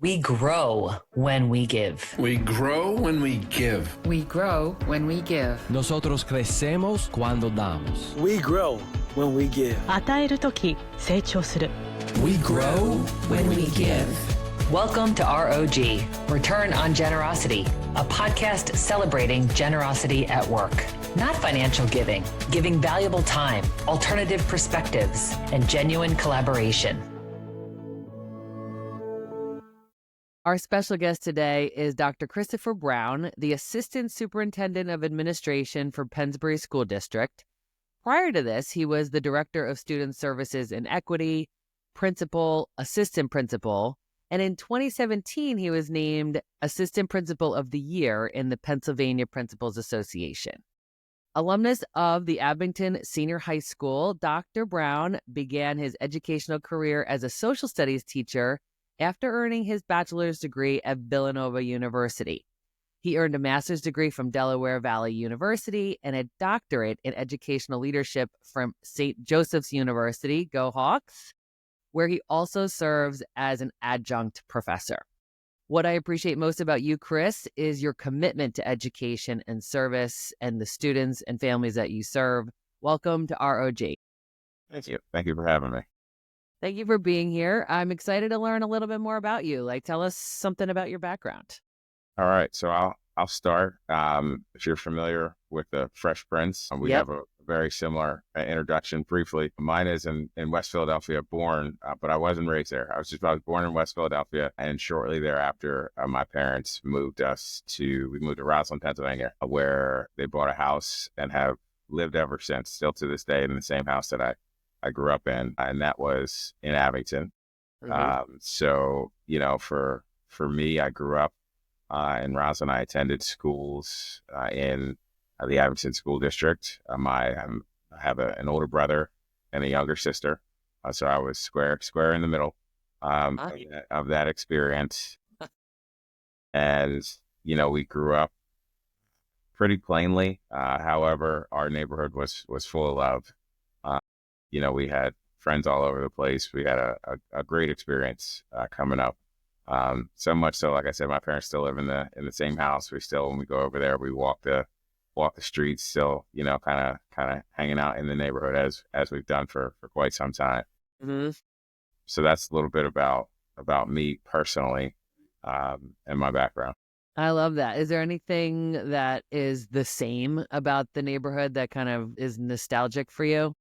We grow when we give. We grow when we give. We grow when we give. Nosotros crecemos cuando damos. We grow when we give. 与えるとき成長する。 We grow when we give. Welcome to R.O.G, Return on Generosity, a podcast celebrating generosity at work. Not financial giving, giving valuable time, alternative perspectives, and genuine collaboration. Our special guest today is Dr. Kristopher Brown, the Assistant Superintendent of Administration for Pennsbury School District. Prior to this, he was the Director of Student Services and Equity, Principal, Assistant Principal, and in 2017, he was named Assistant Principal of the Year in the Pennsylvania Principals Association. Alumnus of the Abington Senior High School, Dr. Brown began his educational career as a social studies teacher after earning his bachelor's degree at Villanova University. He earned a master's degree from Delaware Valley University and a doctorate in educational leadership from St. Joseph's University, go Hawks, where he also serves as an adjunct professor. What I appreciate most about you, Kris, is your commitment to education and service and the students and families that you serve. Welcome to R.O.G. Thank you. Thank you for having me. Thank you for being here. I'm excited to learn a little bit more about you. Tell us something about your background. All right. So I'll start. If you're familiar with the Fresh Prince, we have a very similar introduction briefly. Mine is in West Philadelphia, born, but I wasn't raised there. I was born in West Philadelphia, and shortly thereafter, my parents moved to Roslyn, Pennsylvania, where they bought a house and have lived ever since, still to this day, in the same house that I grew up in, and that was in Abington. Mm-hmm. So, for me, I grew up in Roslyn. I attended schools in the Abington School District. I have an older brother and a younger sister, so I was square in the middle of that experience. And, we grew up pretty plainly. However, our neighborhood was full of love. We had friends all over the place. We had a great experience coming up. So much so, like I said, my parents still live in the same house. When we go over there, we walk the streets, still, kind of hanging out in the neighborhood as we've done for quite some time. Mm-hmm. So that's a little bit about me personally, and my background. I love that. Is there anything that is the same about the neighborhood that kind of is nostalgic for you?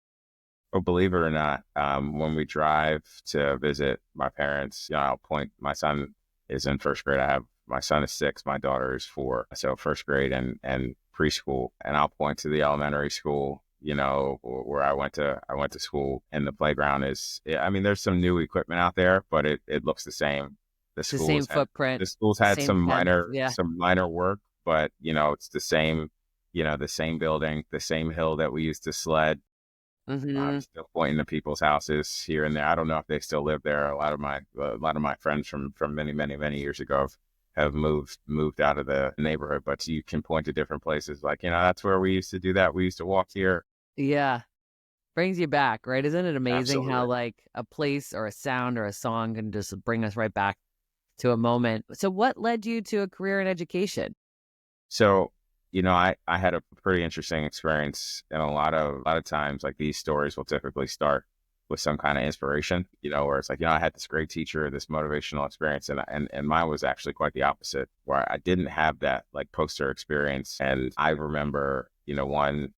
Well, believe it or not, when we drive to visit my parents, I'll point, my son is in first grade. My son is 6, my daughter is 4. So first grade and preschool. And I'll point to the elementary school, where I went to school, and the playground there's some new equipment out there, but it looks the same. The same footprint. The school's had some minor work, but it's the same, the same building, the same hill that we used to sled. Mm-hmm. I'm still pointing to people's houses here and there. I don't know if they still live there. A lot of my friends from many, many, many years ago have moved out of the neighborhood, but you can point to different places. That's where we used to do that. We used to walk here. Yeah. Brings you back, right? Isn't it amazing Absolutely. how a place or a sound or a song can just bring us right back to a moment? So what led you to a career in education? So, I had a pretty interesting experience, and a lot of times, these stories will typically start with some kind of inspiration, where it's I had this great teacher, this motivational experience, and mine was actually quite the opposite, where I didn't have that poster experience. And I remember, one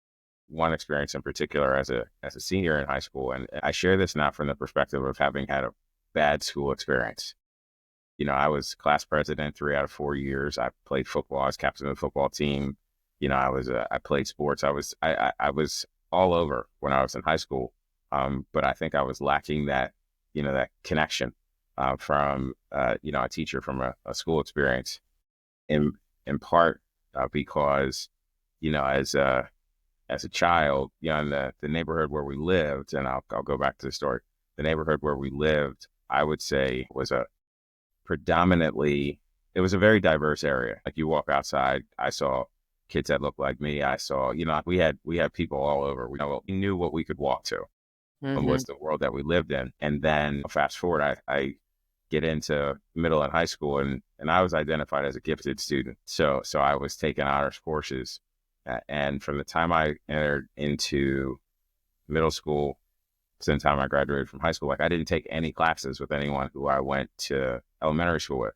experience in particular as a senior in high school, and I share this not from the perspective of having had a bad school experience. I was class president 3 out of 4 years. I played football. I was captain of the football team. I played sports. I was all over when I was in high school. But I think I was lacking that, that connection from, a teacher from a school experience, in part because, as a child, in the neighborhood where we lived, and I'll go back to the story. The neighborhood where we lived, I would say, was it was a very diverse area. You walk outside, I saw kids that looked like me. I saw, we had people all over. We knew what we could walk to. Mm-hmm. Was the world that we lived in. And then fast forward, I get into middle and high school, and I was identified as a gifted student. So I was taking honors courses, and from the time I entered into middle school to the time I graduated from high school, like I didn't take any classes with anyone who I went to elementary school with.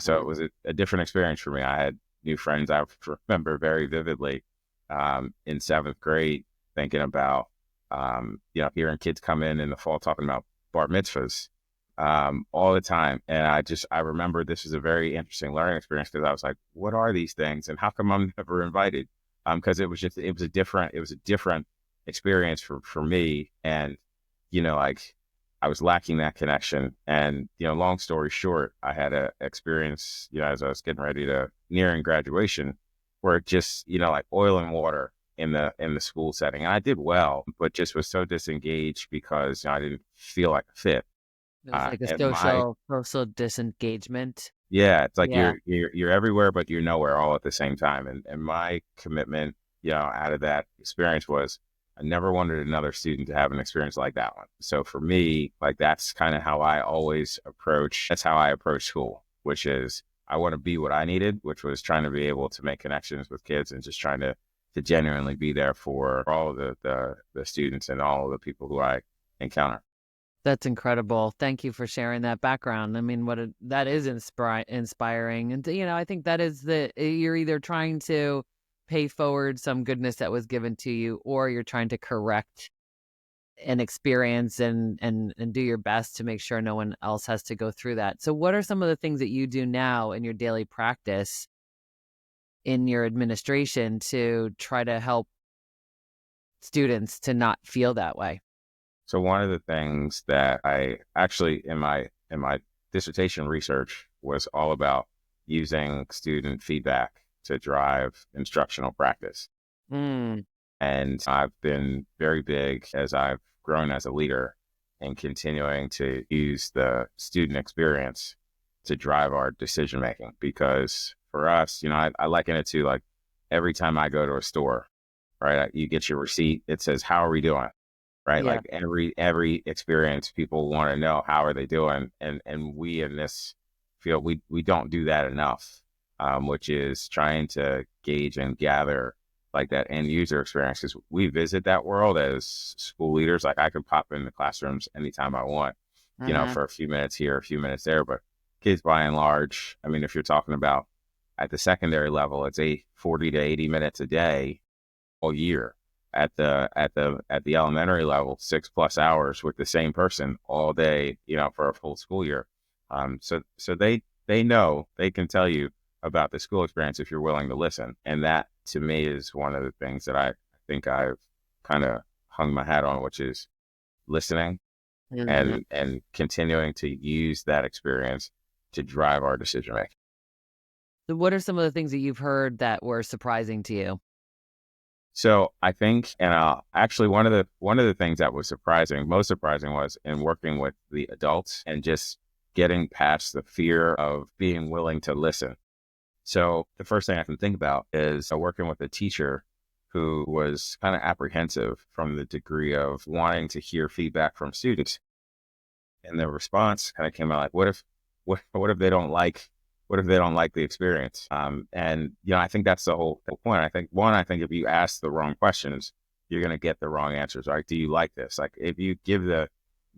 So it was a different experience for me. I had new friends. I remember very vividly in seventh grade thinking about, hearing kids come in the fall talking about bar mitzvahs all the time. And I remember this was a very interesting learning experience because I was like, what are these things? And how come I'm never invited? Because it was a different experience for me. And, like I was lacking that connection. And, long story short, I had an experience, as I was getting ready to nearing graduation where it just, like oil and water in the school setting. And I did well, but just was so disengaged because I didn't feel like a fit. It was like a And social disengagement. yeah, it's like Yeah. you're everywhere, but you're nowhere all at the same time. And my commitment, out of that experience was I never wanted another student to have an experience like that one. So for me, like that's kind of how I approach school, which is I want to be what I needed, which was trying to be able to make connections with kids and just trying to genuinely be there for all of the students and all of the people who I encounter. That's incredible. Thank you for sharing that background. I mean, that is inspiring. And, I think that is you're either trying to pay forward some goodness that was given to you, or you're trying to correct an experience and do your best to make sure no one else has to go through that. So what are some of the things that you do now in your daily practice in your administration to try to help students to not feel that way? So one of the things that I actually in my dissertation research was all about using student feedback to drive instructional practice. Mm. And I've been very big as I've grown as a leader and continuing to use the student experience to drive our decision making. Because for us, I liken it to like every time I go to a store, right? You get your receipt, it says, how are we doing? Right. Yeah. Like every experience, people want to know how are they doing. And we in this field, we don't do that enough, which is trying to gauge and gather like that end user experience. Because we visit that world as school leaders. Like I could pop in the classrooms anytime I want, for a few minutes here, a few minutes there. But kids by and large, I mean, if you're talking about at the secondary level, it's 40 to 80 minutes a day all year. At the elementary level, 6+ hours with the same person all day, for a full school year. So they know, they can tell you about the school experience if you're willing to listen. And that to me is one of the things that I think I've kind of hung my hat on, which is listening and continuing to use that experience to drive our decision making. So what are some of the things that you've heard that were surprising to you? So I think, and actually one of the things that was most surprising was in working with the adults and just getting past the fear of being willing to listen. So the first thing I can think about is working with a teacher who was kind of apprehensive from the degree of wanting to hear feedback from students. And the response kind of came out like, what if they don't like the experience? And, I think that's the whole point. I think if you ask the wrong questions, you're going to get the wrong answers, right? Do you like this? Like if you give the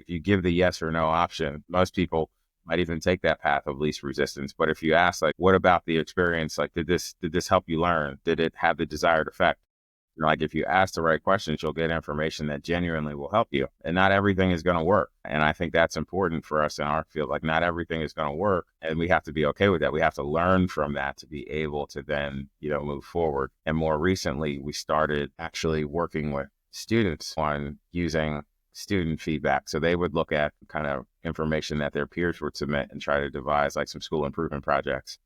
yes or no option, most people might even take that path of least resistance. But if you ask, like, what about the experience? Like, did this help you learn? Did it have the desired effect? Like if you ask the right questions, you'll get information that genuinely will help you. And not everything is going to work. And I think that's important for us in our field. Like not everything is going to work. And we have to be okay with that. We have to learn from that to be able to then, move forward. And more recently, we started actually working with students on using student feedback. So they would look at kind of information that their peers would submit and try to devise like some school improvement projects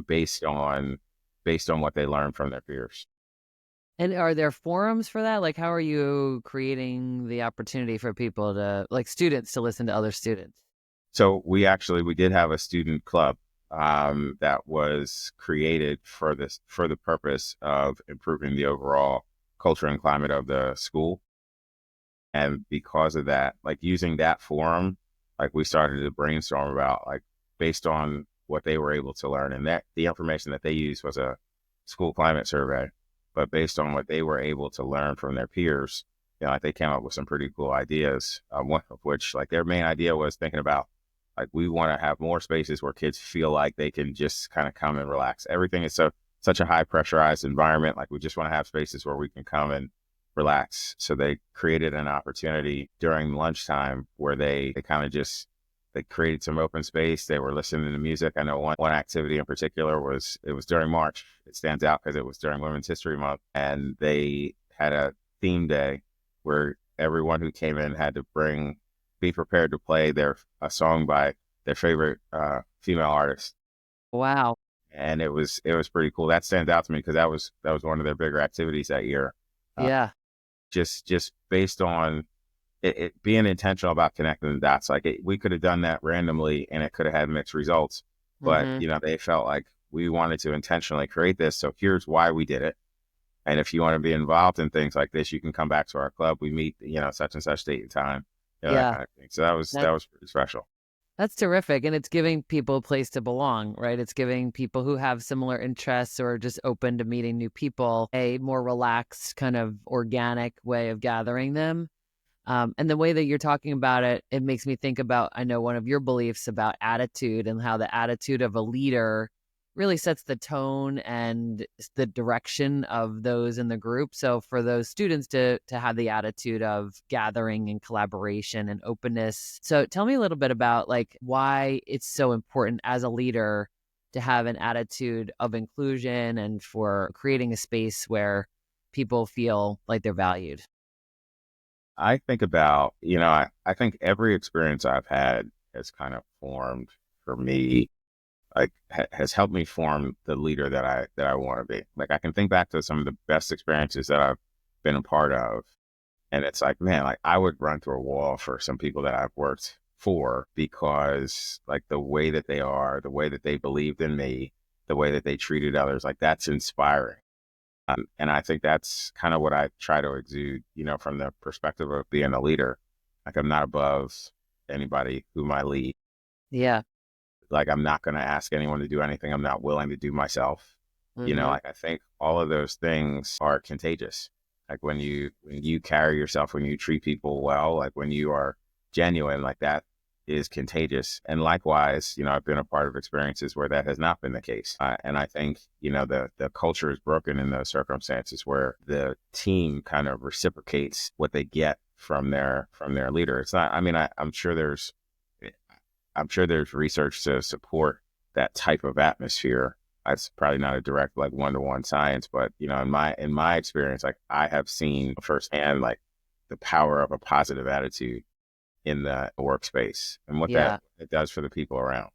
based on what they learned from their peers. And are there forums for that? Like, how are you creating the opportunity for people students to listen to other students? So we did have a student club that was created for the purpose of improving the overall culture and climate of the school. And because of that, like using that forum like we started to brainstorm about like based on what they were able to learn, and that the information that they used was a school climate survey, but based on what they were able to learn from their peers, like they came up with some pretty cool ideas. One of which, like their main idea was thinking about like we want to have more spaces where kids feel like they can just kind of come and relax. Everything is such a high pressurized environment. Like we just want to have spaces where we can come and relax. So they created an opportunity during lunchtime where they kind of just, they created some open space. They were listening to music. I know one activity in particular was, it was during March. It stands out because it was during Women's History Month. And they had a theme day where everyone who came in had to be prepared to play a song by their favorite female artist. Wow. And it was pretty cool. That stands out to me because that was one of their bigger activities that year. Yeah. Just based on it being intentional about connecting the dots. Like we could have done that randomly and it could have had mixed results, but they felt like we wanted to intentionally create this. So here's why we did it. And if you want to be involved in things like this, you can come back to our club. We meet, such and such date and time, that kind of thing. So that was pretty special. That's terrific. And it's giving people a place to belong, right? It's giving people who have similar interests or just open to meeting new people a more relaxed, kind of organic way of gathering them. And the way that you're talking about it, it makes me think about, I know one of your beliefs about attitude and how the attitude of a leader really sets the tone and the direction of those in the group. So for those students to have the attitude of gathering and collaboration and openness. So tell me a little bit about like why it's so important as a leader to have an attitude of inclusion and for creating a space where people feel like they're valued. I think about, I think every experience I've had has kind of formed for me, like has helped me form the leader that I want to be. Like I can think back to some of the best experiences that I've been a part of. And it's like, man, like I would run through a wall for some people that I've worked for because like the way that they are, the way that they believed in me, the way that they treated others, like that's inspiring. And I think that's kind of what I try to exude, from the perspective of being a leader. Like I'm not above anybody whom I lead. Yeah. Like I'm not going to ask anyone to do anything I'm not willing to do myself. Like I think all of those things are contagious. Like when you carry yourself, when you treat people well, like when you are genuine, like that is contagious. And likewise, I've been a part of experiences where that has not been the case. And I think, the culture is broken in those circumstances where the team kind of reciprocates what they get from their leader. It's not, I mean, I'm sure there's research to support that type of atmosphere. It's probably not a direct like one-to-one science, but in my experience, like I have seen firsthand like the power of a positive attitude in the workspace and what that it does for the people around.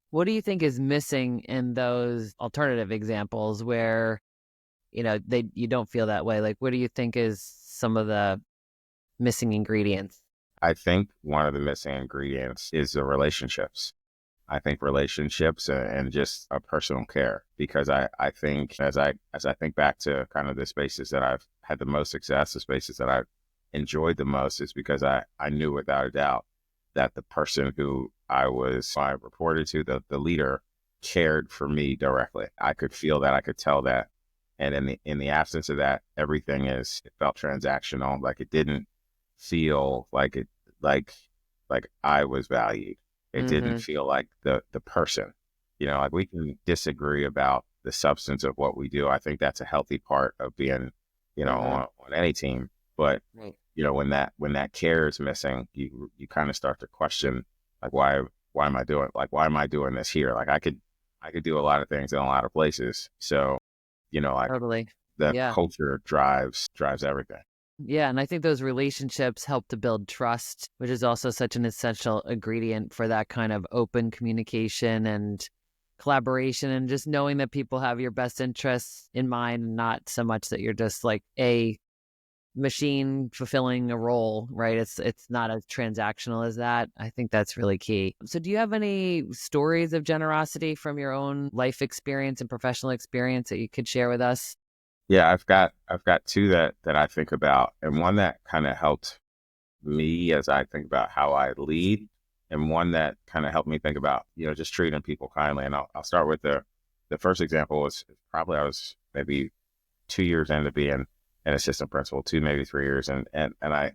What do you think is missing in those alternative examples where, you don't feel that way? Like, what do you think is some of the missing ingredients? I think one of the missing ingredients is the relationships. I think relationships and just a personal care, because I think as I think back to kind of the spaces that I've had the most success, the spaces that I've enjoyed the most is because I knew without a doubt that the person who I reported to, the leader, cared for me directly. I could feel that, I could tell that. And in the absence of that, it felt transactional. Like it didn't feel like I was valued. It didn't feel like the person, like we can disagree about the substance of what we do. I think that's a healthy part of being, on any team. But, when that care is missing, you kind of start to question, like, why am I doing this here? Like I could do a lot of things in a lot of places. So, like Totally. the culture drives everything. Yeah. And I think those relationships help to build trust, which is also such an essential ingredient for that kind of open communication and collaboration, and just knowing that people have your best interests in mind, and not so much that you're just like a machine fulfilling a role, right? It's not as transactional as that. I think that's really key. So do you have any stories of generosity from your own life experience and professional experience that you could share with us? Yeah, I've got two that I think about, and one that kind of helped me as I think about how I lead and one that kind of helped me think about, just treating people kindly. And I'll start with the first example was probably I was maybe 2 years into being an assistant principal, maybe 3 years. And I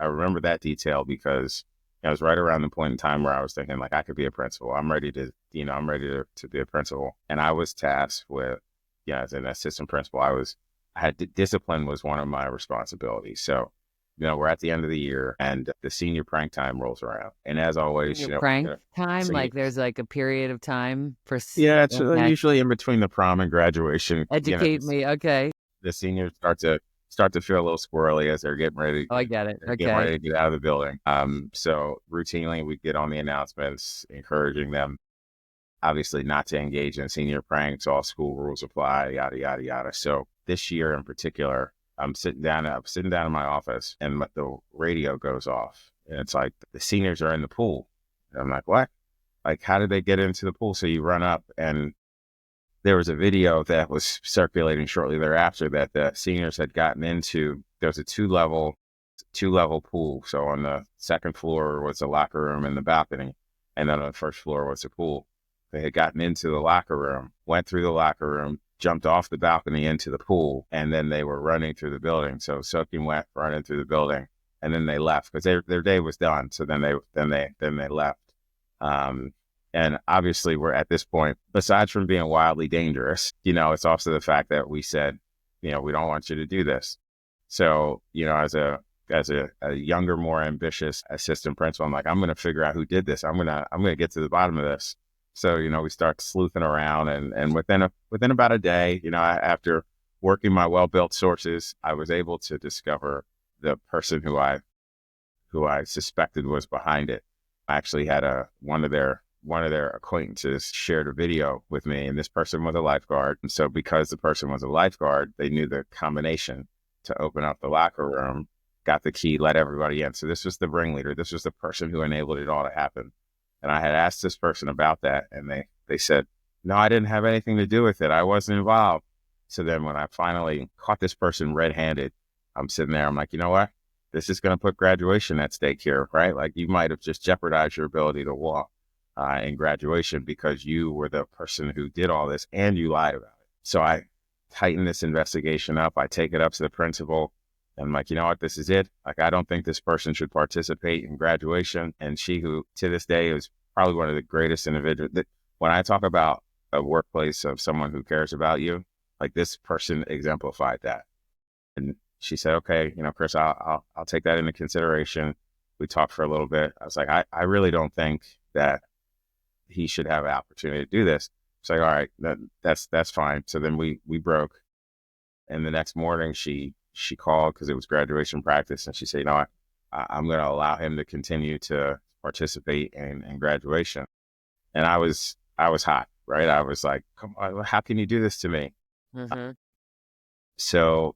remember that detail because it was right around the point in time where I was thinking like, I could be a principal. I'm ready to be a principal. And I was tasked with, as an assistant principal, discipline was one of my responsibilities. So, we're at the end of the year and the senior prank time rolls around. And as always, Prank time, like there's like a period of time for. Yeah, it's usually in between the prom and graduation. Educate me. Okay. The seniors start to feel a little squirrely as they're getting ready. Oh, I get it. Okay. Getting ready to get out of the building. So routinely we get on the announcements, encouraging them, obviously not to engage in senior pranks. All school rules apply, yada, yada, yada. So this year in particular, I'm sitting down in my office and the radio goes off and it's like the seniors are in the pool. And I'm like, what? Like, how did they get into the pool? So you run up and there was a video that was circulating shortly thereafter that the seniors had gotten into. There was a two-level pool. So on the second floor was the locker room and the balcony. And then on the first floor was the pool. They had gotten into the locker room, went through the locker room, jumped off the balcony into the pool, and then they were running through the building. So soaking wet, running through the building, and then they left because their day was done. So then they left. And obviously we're at this point, besides from being wildly dangerous, it's also the fact that we said, we don't want you to do this. So, as a younger, more ambitious assistant principal, I'm like, I'm going to figure out who did this. I'm going to get to the bottom of this. So, we start sleuthing around and within about a day, after working my well-built sources, I was able to discover the person who I suspected was behind it. I actually had one of their acquaintances shared a video with me, and this person was a lifeguard. And so because the person was a lifeguard, they knew the combination to open up the locker room, got the key, let everybody in. So this was the ringleader. This was the person who enabled it all to happen. And I had asked this person about that, and they said, no, I didn't have anything to do with it. I wasn't involved. So then when I finally caught this person red-handed, I'm sitting there, I'm like, you know what? This is going to put graduation at stake here, right? Like you might have just jeopardized your ability to walk in graduation because you were the person who did all this and you lied about it. So I tighten this investigation up. I take it up to the principal. And I'm like, you know what, this is it. Like, I don't think this person should participate in graduation. And she, who to this day is probably one of the greatest individuals. When I talk about a workplace of someone who cares about you, like this person exemplified that. And she said, okay, Kris, I'll take that into consideration. We talked for a little bit. I was like, I really don't think that he should have an opportunity to do this. It's like, all right, that's fine. So then we broke. And the next morning she called because it was graduation practice, and she said, I'm going to allow him to continue to participate in graduation. And I was hot, right? I was like, come on, how can you do this to me? Mm-hmm. So,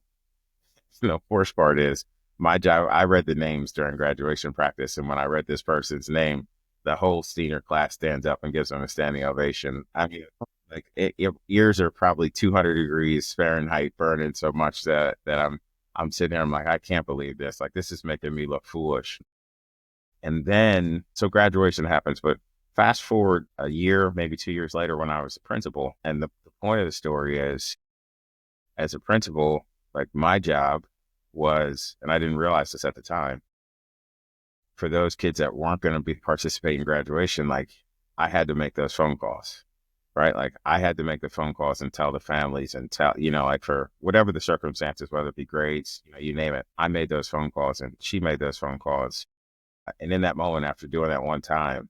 worst part is my job. I read the names during graduation practice. And when I read this person's name, the whole senior class stands up and gives them a standing ovation. I mean, like your ears are probably 200 degrees Fahrenheit burning so much that I'm sitting there. I'm like, I can't believe this. Like, this is making me look foolish. And then, so graduation happens, but fast forward a year, maybe 2 years later when I was a principal. And the point of the story is, as a principal, like my job was, and I didn't realize this at the time, for those kids that weren't going to be participating in graduation, like I had to make those phone calls, right? Like I had to make the phone calls and tell the families and tell, like for whatever the circumstances, whether it be grades, you name it, I made those phone calls and she made those phone calls. And in that moment, after doing that one time,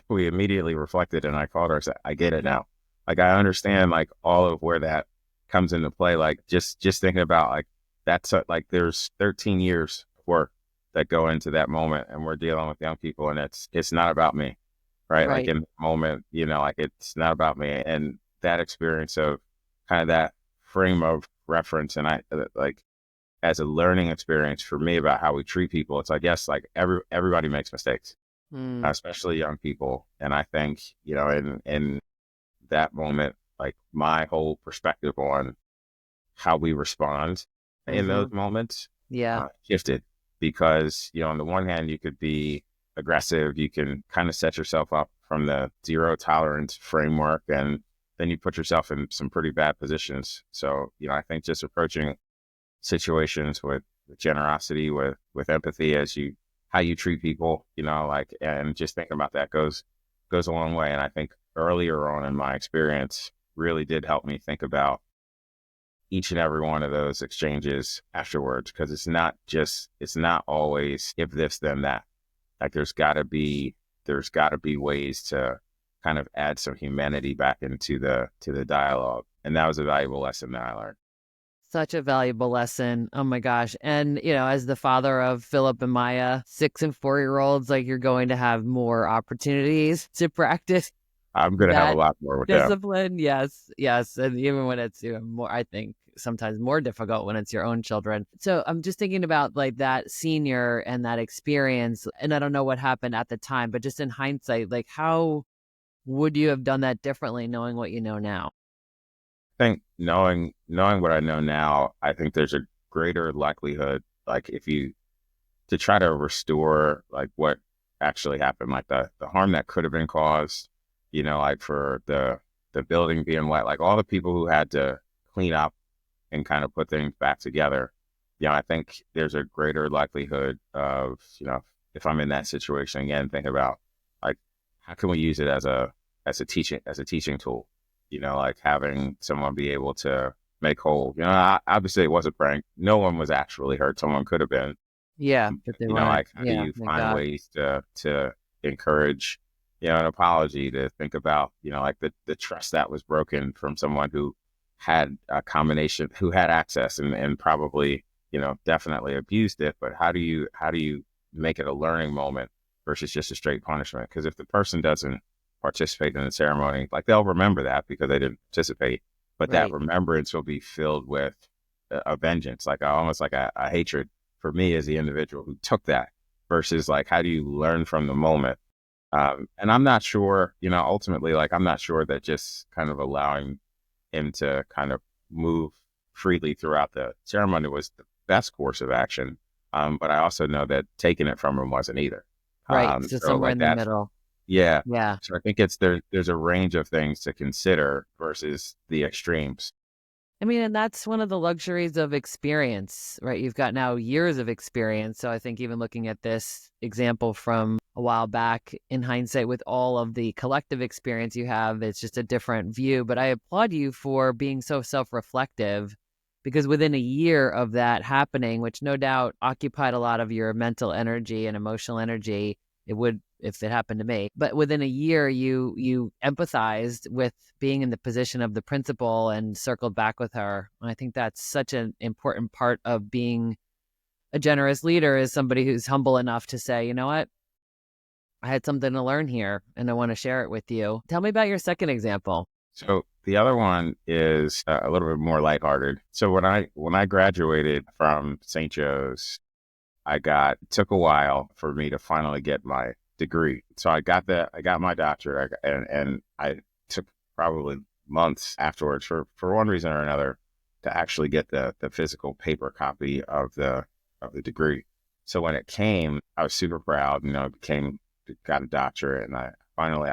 we immediately reflected and I called her and said, I get it now. Like, I understand like all of where that comes into play. Like just thinking about like, that's like, there's 13 years of work that go into that moment, and we're dealing with young people, and it's not about me. Right. Like in the moment, like it's not about me. And that experience of kind of that frame of reference. And I like, as a learning experience for me about how we treat people, it's like, yes, like everybody makes mistakes, especially young people. And I think, in that moment, like my whole perspective on how we respond in those moments, shifted. Because, on the one hand, you could be aggressive. You can kind of set yourself up from the zero tolerance framework, and then you put yourself in some pretty bad positions. So, I think just approaching situations with generosity, with empathy, how you treat people, and just thinking about that goes a long way. And I think earlier on in my experience really did help me think about each and every one of those exchanges afterwards, because it's not always if this then that. Like there's got to be ways to kind of add some humanity back into the dialogue, and that was a valuable lesson that I learned. Such a valuable lesson. Oh my gosh. And, as the father of Philip and Maya, 6 and 4-year-olds, like you're going to have more opportunities to practice. I'm going to have a lot more with discipline. Yes. Yes. And even when it's more, I think sometimes more difficult when it's your own children. So I'm just thinking about like that senior and that experience. And I don't know what happened at the time, but just in hindsight, like how would you have done that differently knowing what you know now? I think knowing what I know now, I think there's a greater likelihood, like to try to restore like what actually happened, like the harm that could have been caused, like for the building being wet, like all the people who had to clean up and kind of put things back together. I think there's a greater likelihood of, if I'm in that situation again, think about like, how can we use it as a teaching tool? Like having someone be able to make whole. Obviously it was a prank. No one was actually hurt. Someone could have been. Yeah, but they weren't. Like how do you find ways to encourage, an apology, to think about, like the trust that was broken from someone who had a combination, who had access and probably, definitely abused it. But how do you make it a learning moment versus just a straight punishment? Because if the person doesn't participate in the ceremony, like they'll remember that because they didn't participate, but that remembrance will be filled with a vengeance, like almost like a hatred for me as the individual who took that, versus like, how do you learn from the moment? And I'm not sure, ultimately, like, I'm not sure that just kind of allowing him to kind of move freely throughout the ceremony was the best course of action. But I also know that taking it from him wasn't either. Right. So somewhere in the middle. Yeah. Yeah. So I think there's a range of things to consider versus the extremes. I mean, and that's one of the luxuries of experience, right? You've got now years of experience. So I think even looking at this example from a while back, in hindsight, with all of the collective experience you have, it's just a different view. But I applaud you for being so self-reflective, because within a year of that happening, which no doubt occupied a lot of your mental energy and emotional energy, it would if it happened to me. But within a year, you empathized with being in the position of the principal and circled back with her. And I think that's such an important part of being a generous leader, is somebody who's humble enough to say, you know what, I had something to learn here and I want to share it with you. Tell me about your second example. So the other one is a little bit more lighthearted. So when I graduated from St. Joe's, it took a while for me to finally get my degree. So I got my doctorate, and I took probably months afterwards for one reason or another to actually get the physical paper copy of the degree. So when it came, I was super proud, got a doctorate, and I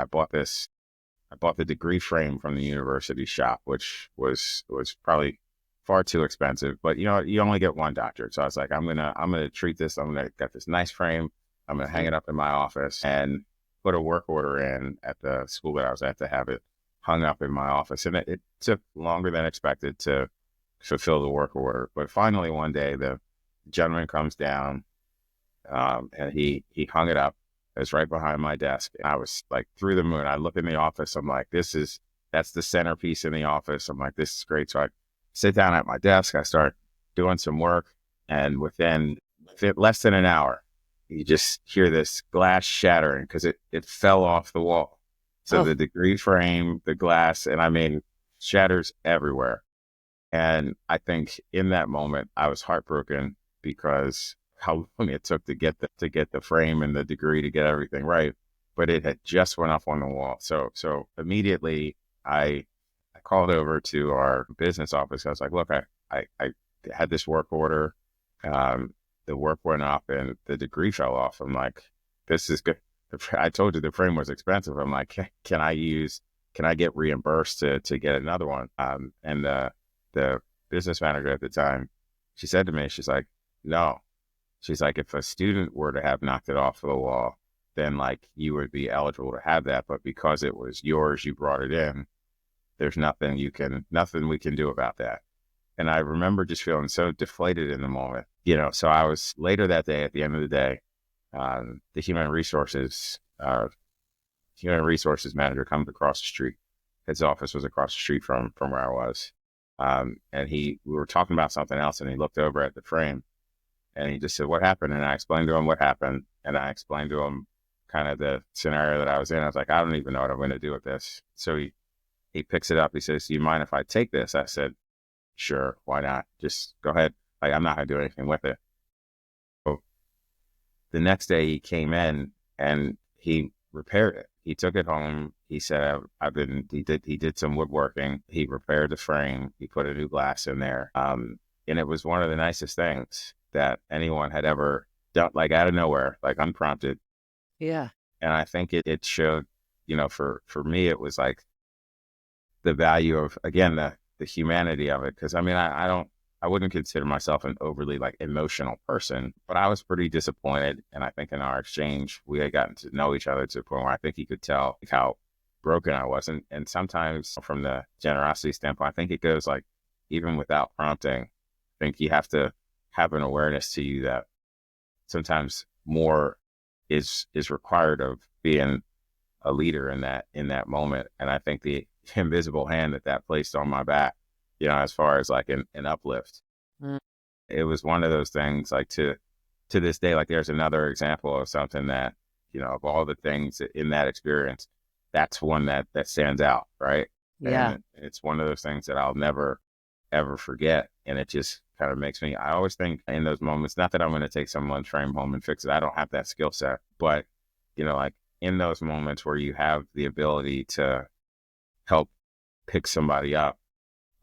bought the degree frame from the university shop, which was probably far too expensive, but you only get one doctorate. So I was like, I'm gonna treat this. I'm gonna get this nice frame. I'm gonna hang it up in my office and put a work order in at the school that I was at to have it hung up in my office. And it took longer than expected to fulfill the work order. But finally, one day, the gentleman comes down, and he hung it up. It's right behind my desk. And I was like through the moon. I look in the office. I'm like, that's the centerpiece in the office. I'm like, this is great. So I sit down at my desk. I start doing some work. And within less than an hour, you just hear this glass shattering because it fell off the wall. So the degree frame, the glass, and I mean, shatters everywhere. And I think in that moment, I was heartbroken because how long it took to get the frame and the degree to get everything right. But it had just went up on the wall. So immediately I called over to our business office. I was like, look, I had this work order. The work went up and the degree fell off. I'm like, this is good. I told you the frame was expensive. I'm like, can I get reimbursed to get another one? And the business manager at the time, she said to me, she's like, no. She's like, if a student were to have knocked it off of the wall, then like you would be eligible to have that. But because it was yours, you brought it in. There's nothing we can do about that. And I remember just feeling so deflated in the moment, so I was later that day, at the end of the day, the human resources manager comes across the street. His office was across the street from where I was. And we were talking about something else, and he looked over at the frame and he just said, what happened? And I explained to him what happened. And I explained to him kind of the scenario that I was in. I was like, I don't even know what I'm going to do with this. So he picks it up. He says, do you mind if I take this? I said, sure, why not? Just go ahead. Like, I'm not going to do anything with it. So the next day he came in and he repaired it. He took it home. He said, he did some woodworking. He repaired the frame. He put a new glass in there. And it was one of the nicest things that anyone had ever done, like out of nowhere, like unprompted. Yeah. And I think it showed, for me, it was like the value of, again, the humanity of it. Cause I mean, I wouldn't consider myself an overly like emotional person, but I was pretty disappointed. And I think in our exchange, we had gotten to know each other to a point where I think he could tell like, how broken I was. And sometimes from the generosity standpoint, I think it goes like, even without prompting, I think you have to have an awareness to you that sometimes more is required of being a leader in that moment. And I think the invisible hand that placed on my back, as far as like an uplift, it was one of those things like to this day, like there's another example of something that, of all the things in that experience, that's one that stands out. Right. Yeah. And it's one of those things that I'll never, ever forget. And it just kind of makes me, I always think in those moments, not that I'm going to take someone's frame home and fix it. I don't have that skill set, but like in those moments where you have the ability to help pick somebody up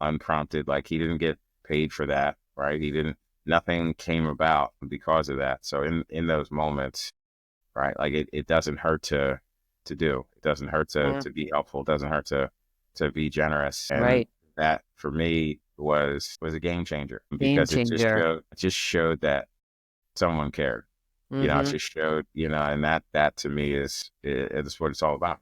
unprompted, like he didn't get paid for that, right? Nothing came about because of that. So in those moments, right, like it doesn't hurt to do, it doesn't hurt to be helpful. It doesn't hurt to be generous. And right. That for me was a game changer because it just showed that someone cared. It just showed, and that to me is what it's all about.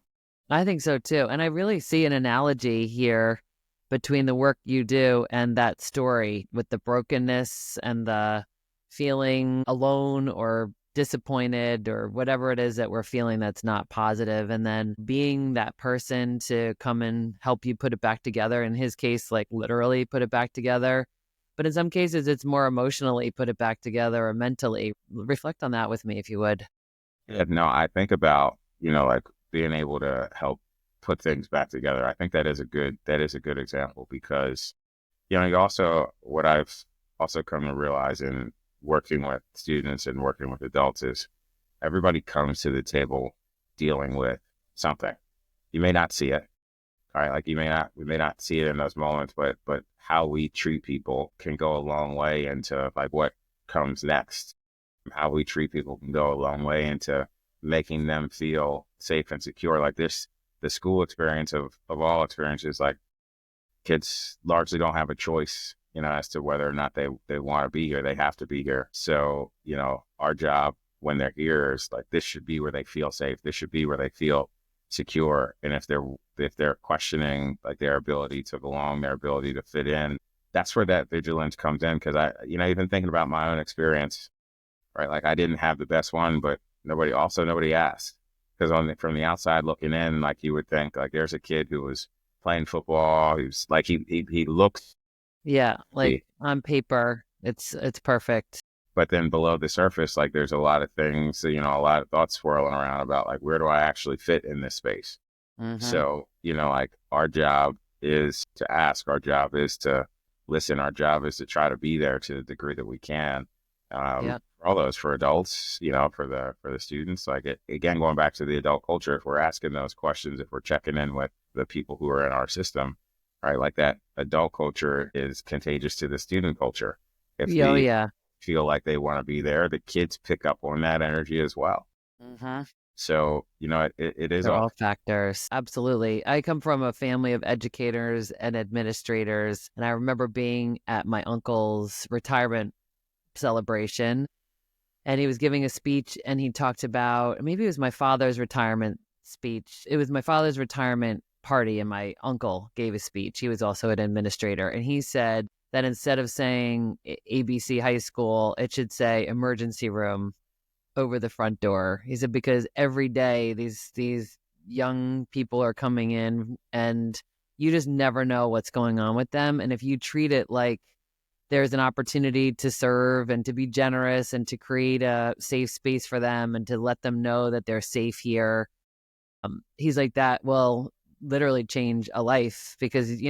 I think so too. And I really see an analogy here between the work you do and that story with the brokenness and the feeling alone or disappointed or whatever it is that we're feeling that's not positive, and then being that person to come and help you put it back together. In his case, like literally put it back together. But in some cases, it's more emotionally put it back together or mentally. Reflect on that with me, if you would. Yeah, no, I think about, like being able to help put things back together. I think that is a good example because, you also, what I've also come to realize in working with students and working with adults is everybody comes to the table dealing with something. You may not see it, all right? Like we may not see it in those moments, but how we treat people can go a long way into like what comes next. How we treat people can go a long way into making them feel safe and secure. Like the school experience of all experiences, like kids largely don't have a choice, as to whether or not they want to be here. They have to be here. So, our job when they're here is like, this should be where they feel safe. This should be where they feel secure. And if they're questioning like their ability to belong, their ability to fit in, that's where that vigilance comes in. Cause even thinking about my own experience, right? Like I didn't have the best one, but nobody asked. Cause from the outside looking in, like you would think like there's a kid who was playing football. He was like, he looks. Yeah. Like on paper, it's perfect. But then below the surface, like there's a lot of things, a lot of thoughts swirling around about like, where do I actually fit in this space? So, like our job is to ask, our job is to listen, our job is to try to be there to the degree that we can. For all those, for adults, for the students, like again, going back to the adult culture, if we're asking those questions, if we're checking in with the people who are in our system, right, like that adult culture is contagious to the student culture. If they feel like they want to be there, the kids pick up on that energy as well. Mm-hmm. So, it is They're all. all factors. Absolutely. I come from a family of educators and administrators, and I remember being at my uncle's retirement celebration, and he was giving a speech, and he talked about, maybe it was my father's retirement speech. It was my father's retirement party, and my uncle gave a speech. He was also an administrator, and he said that instead of saying ABC High School, it should say emergency room over the front door. He said because every day these young people are coming in, and you just never know what's going on with them. And if you treat it like there's an opportunity to serve and to be generous and to create a safe space for them and to let them know that they're safe here, he's like, that will literally change a life, because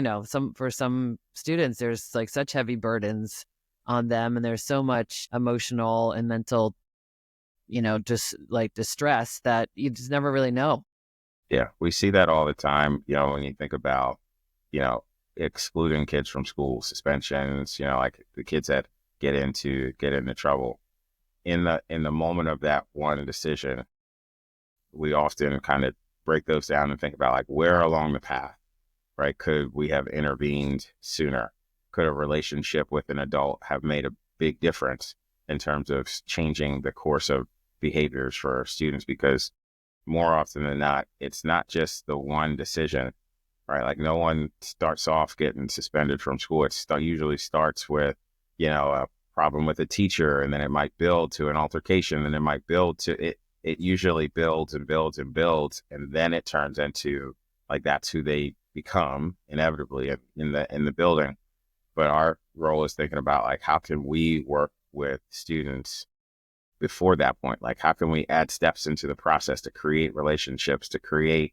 for some students there's like such heavy burdens on them, and there's so much emotional and mental just like distress that you just never really know. Yeah, we see that all the time, when you think about, you know, excluding kids from school, suspensions, like the kids that get into trouble. In the moment of that one decision, we often kind of break those down and think about like where along the path, right? Could we have intervened sooner? Could a relationship with an adult have made a big difference in terms of changing the course of behaviors for students? Because more often than not, it's not just the one decision, right? Like no one starts off getting suspended from school. Usually starts with, a problem with a teacher, and then it might build to an altercation, and it might build to it. It usually builds and builds and builds, and then it turns into like that's who they become inevitably in the building. But our role is thinking about like how can we work with students before that point? Like how can we add steps into the process to create relationships, to create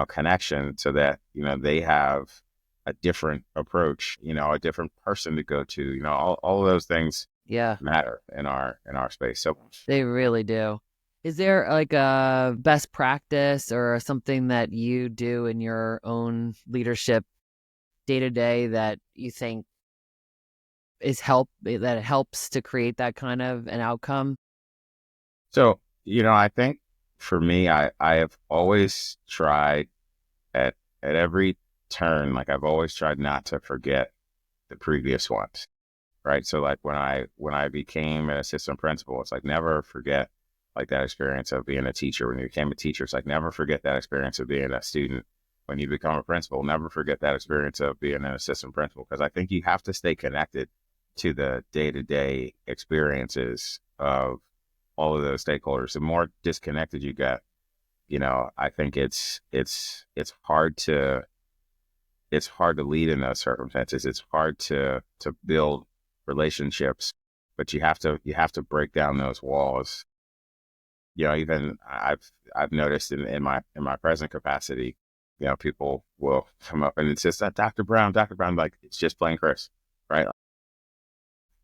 connection, so that they have a different approach, a different person to go to, all of those things Yeah, matter in our space so much. they really do. Is there like a best practice or something that you do in your own leadership day to day that you think that it helps to create that kind of an outcome? So, I think for me, I have always tried at every turn, like I've always tried not to forget the previous ones, right? So like when I became an assistant principal, it's like never forget like that experience of being a teacher. When you became a teacher, it's like never forget that experience of being a student. When you become a principal, never forget that experience of being an assistant principal, because I think you have to stay connected to the day-to-day experiences of all of those stakeholders. The more disconnected you get, I think it's hard to lead in those circumstances. It's hard to build relationships, but you have to break down those walls. Even I've noticed in my present capacity, people will come up and insist that Dr. Brown, like it's just plain Kris, right?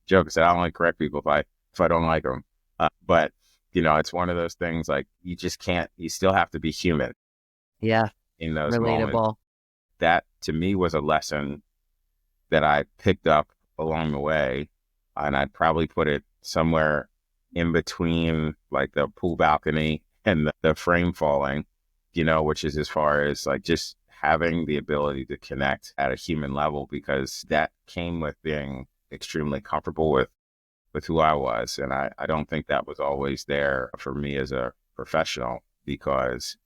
Joke is that I only correct people if I don't like them, but it's one of those things like you just can't. You still have to be human Yeah, in those moments. relatable. That to me was a lesson that I picked up along the way, and I'd probably put it somewhere in between like the pool balcony and the frame falling, which is as far as like just having the ability to connect at a human level, because that came with being extremely comfortable with who I was. And I don't think that was always there for me as a professional, because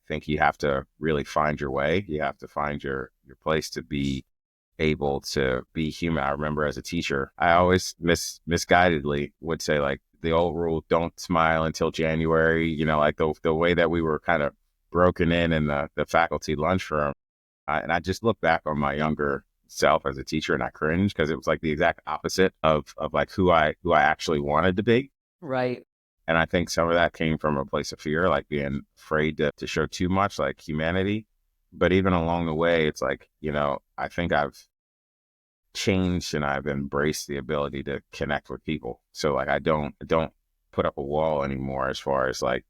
I think you have to really find your way. You have to find your place to be able to be human. I remember as a teacher, I always misguidedly would say like the old rule, don't smile until January, like the way that we were kind of broken in the faculty lunchroom. And I just look back on my younger self as a teacher and I cringe, because it was like the exact opposite of like who I actually wanted to be. Right. And I think some of that came from a place of fear, like being afraid to show too much like humanity. But even along the way, it's like, I think I've changed and I've embraced the ability to connect with people. So like I don't put up a wall anymore as far as like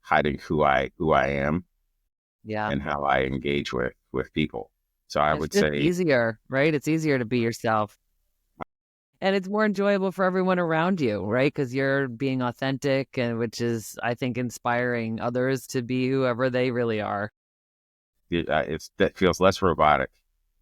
hiding who I am Yeah. and how I engage with people. So I It's would just say easier, right? It's easier to be yourself. And it's more enjoyable for everyone around you, right? Because you're being authentic, and which is, I think, inspiring others to be whoever they really are. That feels less robotic,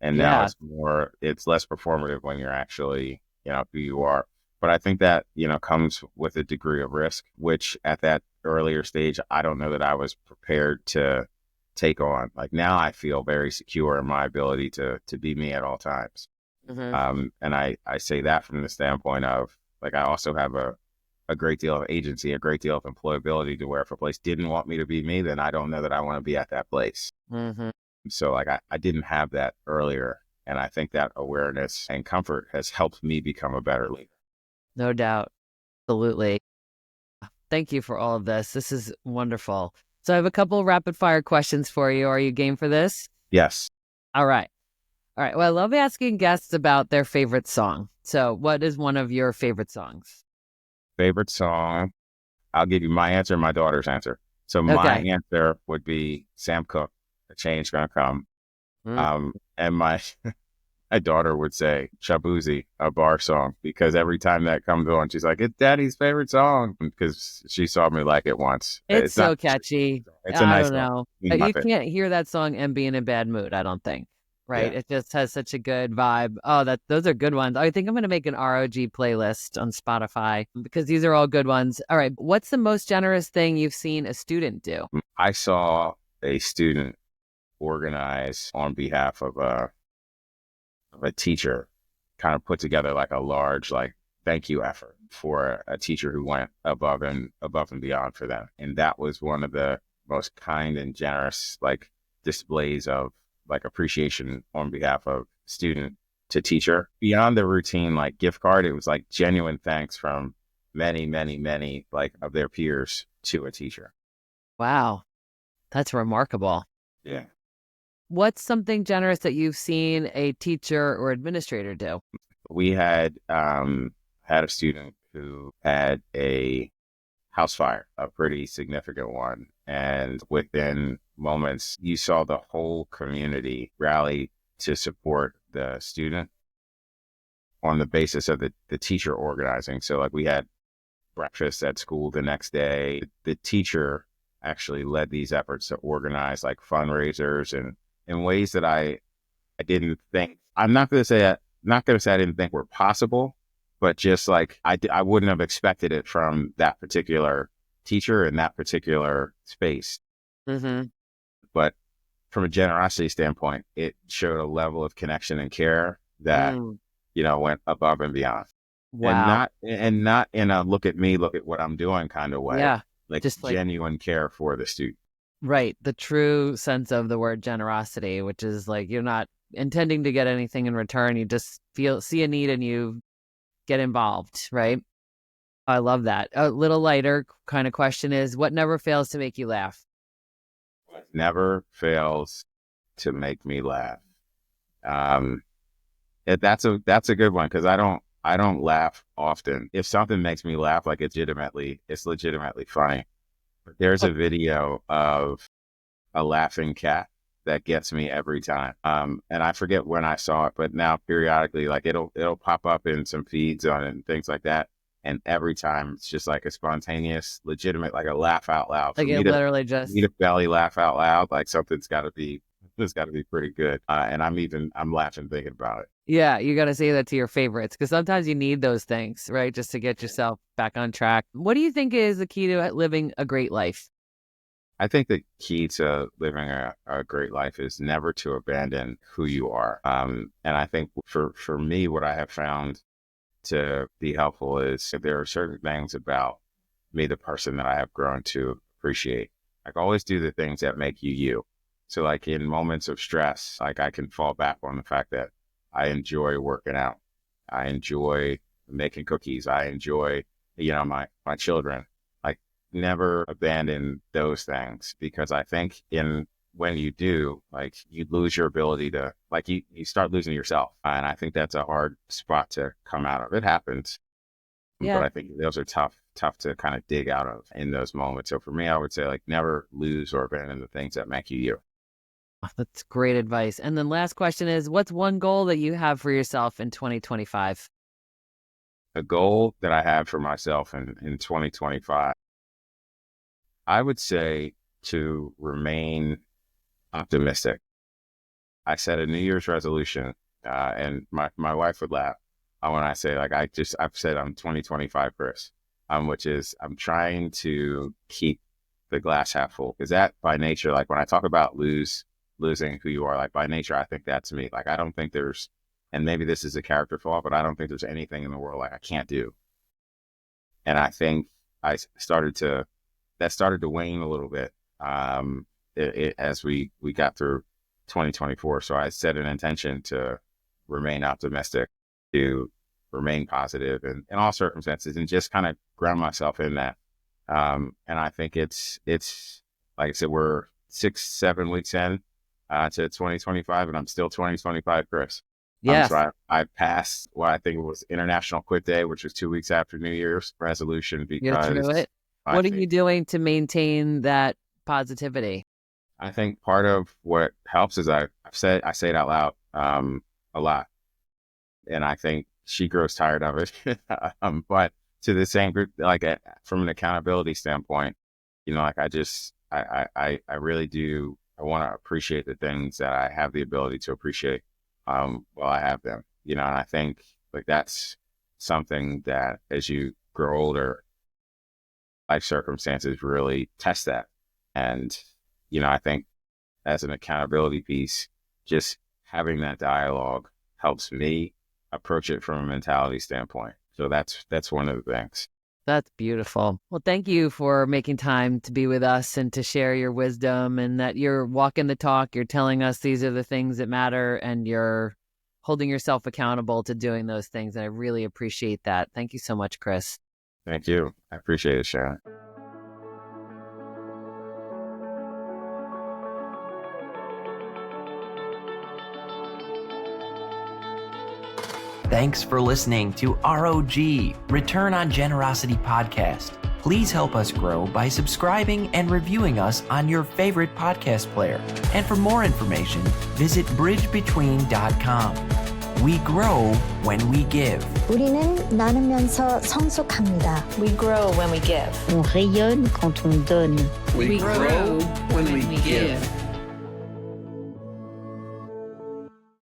and now Yeah. it's less performative when you're actually, who you are. But I think that, comes with a degree of risk, which at that earlier stage, I don't know that I was prepared to take on. Like now I feel very secure in my ability to be me at all times. Hmm. And I say that from the standpoint of, like, I also have a great deal of agency, a great deal of employability, to where if a place didn't want me to be me, then I don't know that I want to be at that place. Hmm. So like I didn't have that earlier. And I think that awareness and comfort has helped me become a better leader. No doubt. Absolutely. Thank you for all of this. This is wonderful. So I have a couple rapid fire questions for you. Are you game for this? Yes. All right. All right. Well, I love asking guests about their favorite song. So what is one of your favorite songs? Favorite song. I'll give you my answer and my daughter's answer. So my Okay. answer would be Sam Cooke, "A Change Gonna Come." Mm. And my my daughter would say Shabuzi, a bar song, because every time that comes on, she's like, "It's Daddy's favorite song," because she saw me like it once. It's It's not. so catchy. It's a I nice don't song. know. It's my You favorite. can't hear that song and be in a bad mood, I don't think. Right? Yeah. It just has such a good vibe. Oh, those are good ones. I think I'm going to make an R.O.G playlist on Spotify because these are all good ones. All right. What's the most generous thing you've seen a student do? I saw a student organize on behalf of a teacher, kind of put together like a large like thank you effort for a teacher who went above and beyond for them. And that was one of the most kind and generous like displays of like appreciation on behalf of student to teacher. Beyond the routine like gift card, it was like genuine thanks from many, many, many like of their peers to a teacher. Wow. That's remarkable. Yeah. What's something generous that you've seen a teacher or administrator do? We had a student who had a house fire, a pretty significant one. And within moments, you saw the whole community rally to support the student on the basis of the teacher organizing. So like we had breakfast at school the next day. The teacher actually led these efforts to organize like fundraisers and in ways that I didn't think. I'm not going to say I didn't think were possible, but just like I wouldn't have expected it from that particular teacher in that particular space. Mm-hmm. But from a generosity standpoint, it showed a level of connection and care that Mm. went above and beyond, Wow. and not in a look at me, look at what I'm doing kind of way, Yeah. like Just like, genuine care for the student. right. The true sense of the word generosity, which is like you're not intending to get anything in return. You just see a need and you get involved, right? I love that. A little lighter kind of question is what never fails to make you laugh? Never fails to make me laugh. Um, that's a good one because I don't laugh often. If something makes me laugh, like it's legitimately funny. But there's a video of a laughing cat that gets me every time. And I forget when I saw it, but now periodically, like it'll pop up in some feeds on it and things like that. And every time it's just like a spontaneous, legitimate, like a laugh out loud. For Like it literally just, me to belly laugh out loud, like it's got to be pretty good. And I'm laughing thinking about it. yeah, you got to say that to your favorites because sometimes you need those things, right? Just to get yourself back on track. What do you think is the key to living a great life? I think the key to living a great life is never to abandon who you are. And I think for me, what I have found to be helpful is if there are certain things about me, the person that I have grown to appreciate. Like always do the things that make you you. So like in moments of stress, like I can fall back on the fact that I enjoy working out. I enjoy making cookies. I enjoy, my children. Like never abandon those things because I think when you do, like you lose your ability to, like you start losing yourself. And I think that's a hard spot to come out of. It happens, but Yeah, I think those are tough to kind of dig out of in those moments. So for me, I would say like never lose or abandon the things that make you you. that's great advice. And then last question is what's one goal that you have for yourself in 2025? a goal that I have for myself in 2025, I would say to remain optimistic. I set a New Year's resolution, and my wife would laugh when I say, like, I've said I'm 2025 Kris, which is I'm trying to keep the glass half full. Because that by nature, like when I talk about losing who you are, like by nature, I think that's me. Like, I don't think there's, and maybe this is a character flaw, but I don't think there's anything in the world like I can't do. And I think that started to wane a little bit as we got through 2024. So I set an intention to remain optimistic, to remain positive in all circumstances, and just kind of ground myself in that. And I think it's like I said, we're 6-7 weeks in to 2025, and I'm still 2025 Kris. Yes. So I passed what I think was International Quit Day, which was 2 weeks after New Year's resolution, because You're through it. What are you doing to maintain that positivity? I think part of what helps is I say it out loud a lot, and I think she grows tired of it. But to the same group, like from an accountability standpoint, like I really do. I want to appreciate the things that I have the ability to appreciate while I have them. And I think like that's something that as you grow older, life circumstances really test that. And I think as an accountability piece, just having that dialogue helps me approach it from a mentality standpoint. So that's one of the things. That's beautiful. Well, thank you for making time to be with us and to share your wisdom, and that you're walking the talk. You're telling us these are the things that matter, and you're holding yourself accountable to doing those things. And I really appreciate that. Thank you so much, Kris. Thank you. I appreciate it, Sharon. Thanks for listening to R.O.G. Return on Generosity podcast. Please help us grow by subscribing and reviewing us on your favorite podcast player. And for more information, visit bridgebetween.com. We grow when we give. 우리는 나누면서 성숙합니다. We grow when we give. On rayonne quand on donne. We grow when we give.